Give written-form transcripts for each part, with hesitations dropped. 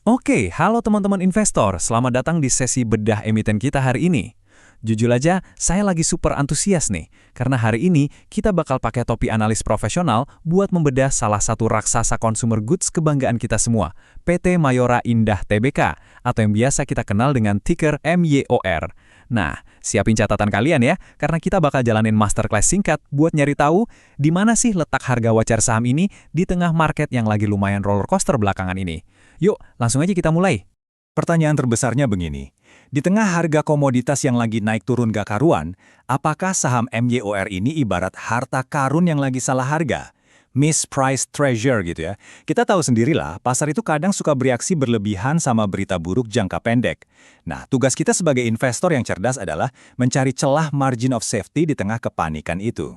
Oke, halo teman-teman investor. Selamat datang di sesi bedah emiten kita hari ini. Jujur aja, saya lagi super antusias nih. Karena hari ini kita bakal pakai topi analis profesional buat membedah salah satu raksasa consumer goods kebanggaan kita semua, PT Mayora Indah Tbk, atau yang biasa kita kenal dengan ticker MYOR. Nah, siapin catatan kalian ya, karena kita bakal jalanin masterclass singkat buat nyari tahu di mana sih letak harga wajar saham ini di tengah market yang lagi lumayan roller coaster belakangan ini. Yuk, langsung aja kita mulai. Pertanyaan terbesarnya begini, di tengah harga komoditas yang lagi naik turun gak karuan, apakah saham MYOR ini ibarat harta karun yang lagi salah harga? Mispriced treasure gitu ya. Kita tahu sendirilah, pasar itu kadang suka bereaksi berlebihan sama berita buruk jangka pendek. Nah, tugas kita sebagai investor yang cerdas adalah mencari celah margin of safety di tengah kepanikan itu.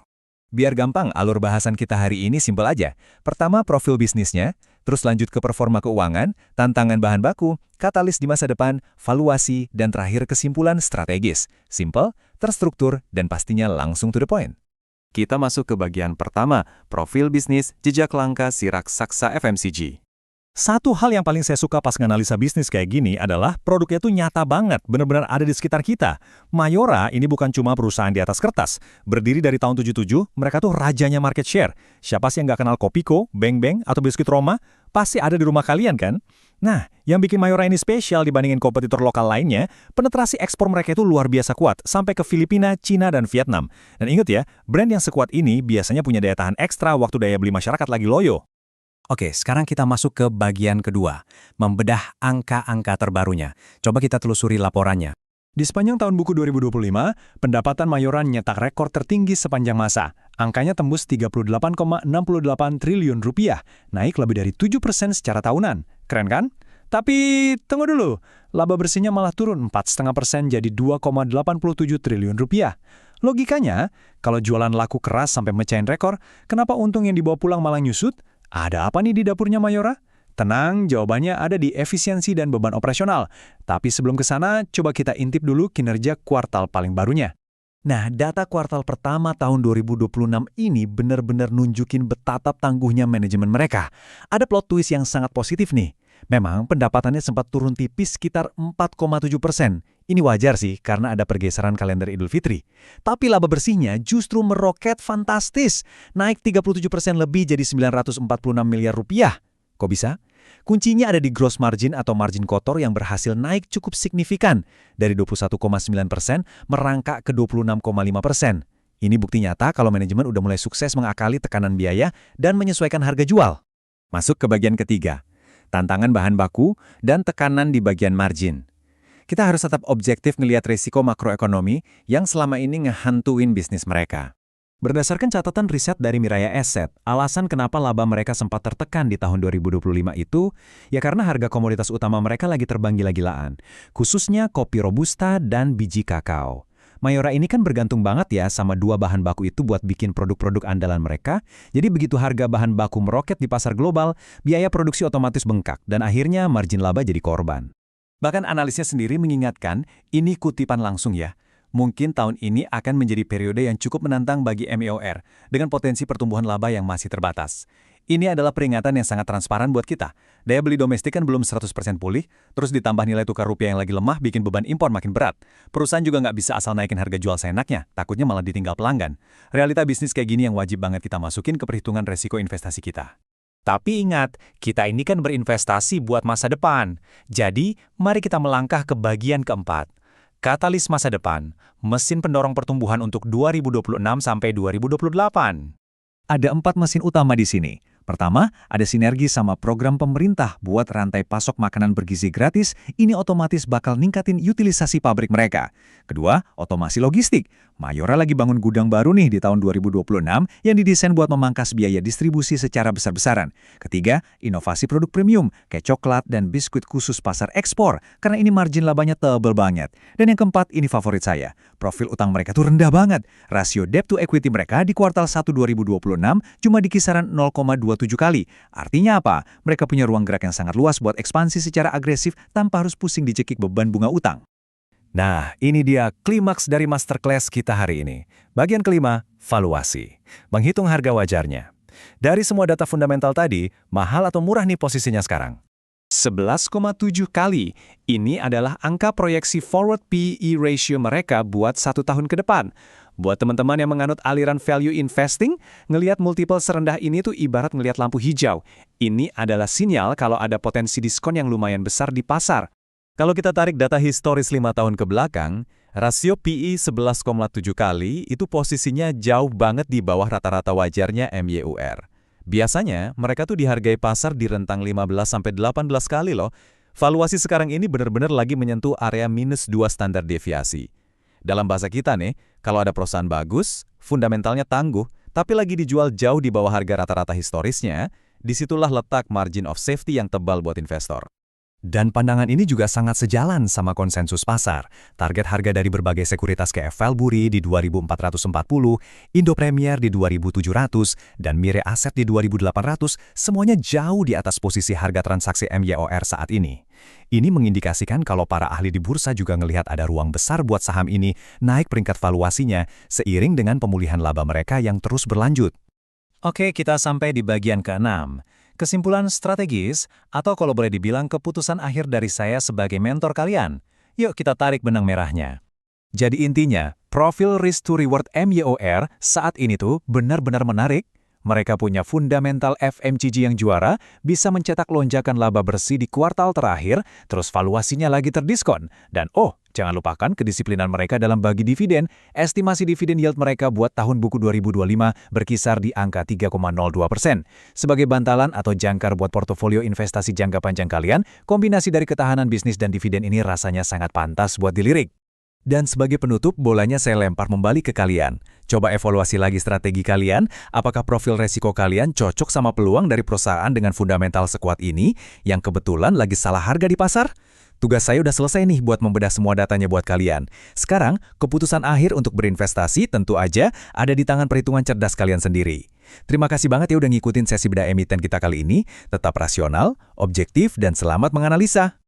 Biar gampang, alur bahasan kita hari ini simpel aja. Pertama, profil bisnisnya, terus lanjut ke performa keuangan, tantangan bahan baku, katalis di masa depan, valuasi, dan terakhir kesimpulan strategis. Simple, terstruktur, dan pastinya langsung to the point. Kita masuk ke bagian pertama, profil bisnis, jejak langkah si raksasa FMCG. Satu hal yang paling saya suka pas nganalisa bisnis kayak gini adalah produknya tuh nyata banget, benar-benar ada di sekitar kita. Mayora ini bukan cuma perusahaan di atas kertas. Berdiri dari tahun 77, mereka tuh rajanya market share. Siapa sih yang nggak kenal Kopiko, Beng Beng, atau biskuit Roma? Pasti ada di rumah kalian kan? Nah, yang bikin Mayora ini spesial dibandingin kompetitor lokal lainnya, penetrasi ekspor mereka itu luar biasa kuat, sampai ke Filipina, Cina, dan Vietnam. Dan ingat ya, brand yang sekuat ini biasanya punya daya tahan ekstra waktu daya beli masyarakat lagi loyo. Oke, sekarang kita masuk ke bagian kedua, membedah angka-angka terbarunya. Coba kita telusuri laporannya. Di sepanjang tahun buku 2025, pendapatan Mayora nyetak rekor tertinggi sepanjang masa. Angkanya tembus 38,68 triliun rupiah, naik lebih dari 7% secara tahunan. Keren kan? Tapi tunggu dulu, laba bersihnya malah turun 4,5% jadi 2,87 triliun rupiah. Logikanya, kalau jualan laku keras sampai mecahin rekor, kenapa untung yang dibawa pulang malah nyusut? Ada apa nih di dapurnya Mayora? Tenang, jawabannya ada di efisiensi dan beban operasional. Tapi sebelum ke sana, coba kita intip dulu kinerja kuartal paling barunya. Nah, data kuartal pertama tahun 2026 ini benar-benar nunjukin betapa tangguhnya manajemen mereka. Ada plot twist yang sangat positif nih. Memang pendapatannya sempat turun tipis sekitar 4,7%. Ini wajar sih karena ada pergeseran kalender Idul Fitri. Tapi laba bersihnya justru meroket fantastis. Naik 37% lebih jadi 946 miliar rupiah. Kok bisa? Kuncinya ada di gross margin atau margin kotor yang berhasil naik cukup signifikan. Dari 21,9% merangkak ke 26,5%. Ini bukti nyata kalau manajemen udah mulai sukses mengakali tekanan biaya dan menyesuaikan harga jual. Masuk ke bagian ketiga. Tantangan bahan baku dan tekanan di bagian margin. Kita harus tetap objektif ngelihat risiko makroekonomi yang selama ini ngehantuin bisnis mereka. Berdasarkan catatan riset dari Miraya Asset, alasan kenapa laba mereka sempat tertekan di tahun 2025 itu, ya karena harga komoditas utama mereka lagi terbang gila-gilaan, khususnya kopi Robusta dan biji kakao. Mayora ini kan bergantung banget ya sama dua bahan baku itu buat bikin produk-produk andalan mereka, jadi begitu harga bahan baku meroket di pasar global, biaya produksi otomatis bengkak, dan akhirnya margin laba jadi korban. Bahkan analisnya sendiri mengingatkan, ini kutipan langsung ya, mungkin tahun ini akan menjadi periode yang cukup menantang bagi MYOR, dengan potensi pertumbuhan laba yang masih terbatas. Ini adalah peringatan yang sangat transparan buat kita. Daya beli domestik kan belum 100% pulih, terus ditambah nilai tukar rupiah yang lagi lemah bikin beban impor makin berat. Perusahaan juga nggak bisa asal naikin harga jual seenaknya, takutnya malah ditinggal pelanggan. Realita bisnis kayak gini yang wajib banget kita masukin ke perhitungan resiko investasi kita. Tapi ingat, kita ini kan berinvestasi buat masa depan. Jadi, mari kita melangkah ke bagian keempat. Katalis masa depan, mesin pendorong pertumbuhan untuk 2026 sampai 2028. Ada 4 mesin utama di sini. Pertama, ada sinergi sama program pemerintah buat rantai pasok makanan bergizi gratis, ini otomatis bakal ningkatin utilisasi pabrik mereka. Kedua, otomasi logistik. Mayora lagi bangun gudang baru nih di tahun 2026 yang didesain buat memangkas biaya distribusi secara besar-besaran. Ketiga, inovasi produk premium, kayak coklat dan biskuit khusus pasar ekspor, karena ini margin labanya tebel banget. Dan yang keempat, ini favorit saya. Profil utang mereka tuh rendah banget. Rasio debt to equity mereka di kuartal 1 2026 cuma di kisaran 0,27 kali. Artinya apa? Mereka punya ruang gerak yang sangat luas buat ekspansi secara agresif tanpa harus pusing dicekik beban bunga utang. Nah, ini dia klimaks dari masterclass kita hari ini. Bagian kelima, valuasi. Menghitung harga wajarnya. Dari semua data fundamental tadi, mahal atau murah nih posisinya sekarang? 11,7 kali. Ini adalah angka proyeksi forward PE ratio mereka buat 1 tahun ke depan. Buat teman-teman yang menganut aliran value investing, ngelihat multiple serendah ini tuh ibarat ngelihat lampu hijau. Ini adalah sinyal kalau ada potensi diskon yang lumayan besar di pasar. Kalau kita tarik data historis 5 tahun ke belakang, rasio PE 11,7 kali itu posisinya jauh banget di bawah rata-rata wajarnya MYUR. Biasanya, mereka tuh dihargai pasar di rentang 15-18 kali loh. Valuasi sekarang ini benar-benar lagi menyentuh area -2 standar deviasi. Dalam bahasa kita nih, kalau ada perusahaan bagus, fundamentalnya tangguh, tapi lagi dijual jauh di bawah harga rata-rata historisnya, disitulah letak margin of safety yang tebal buat investor. Dan pandangan ini juga sangat sejalan sama konsensus pasar. Target harga dari berbagai sekuritas kayak Valbury di 2.440, Indo Premier di 2.700, dan Mire Asset di 2.800, semuanya jauh di atas posisi harga transaksi MYOR saat ini. Ini mengindikasikan kalau para ahli di bursa juga ngelihat ada ruang besar buat saham ini naik peringkat valuasinya seiring dengan pemulihan laba mereka yang terus berlanjut. Oke, kita sampai di bagian ke-6. Kesimpulan strategis, atau kalau boleh dibilang keputusan akhir dari saya sebagai mentor kalian. Yuk kita tarik benang merahnya. Jadi intinya, profil risk to reward MYOR saat ini tuh benar-benar menarik. Mereka punya fundamental FMCG yang juara, bisa mencetak lonjakan laba bersih di kuartal terakhir, terus valuasinya lagi terdiskon. Dan jangan lupakan kedisiplinan mereka dalam bagi dividen. Estimasi dividen yield mereka buat tahun buku 2025 berkisar di angka 3,02%. Sebagai bantalan atau jangkar buat portofolio investasi jangka panjang kalian, kombinasi dari ketahanan bisnis dan dividen ini rasanya sangat pantas buat dilirik. Dan sebagai penutup, bolanya saya lempar kembali ke kalian. Coba evaluasi lagi strategi kalian, apakah profil resiko kalian cocok sama peluang dari perusahaan dengan fundamental sekuat ini yang kebetulan lagi salah harga di pasar? Tugas saya udah selesai nih buat membedah semua datanya buat kalian. Sekarang, keputusan akhir untuk berinvestasi tentu aja ada di tangan perhitungan cerdas kalian sendiri. Terima kasih banget ya udah ngikutin sesi bedah emiten kita kali ini. Tetap rasional, objektif, dan selamat menganalisa.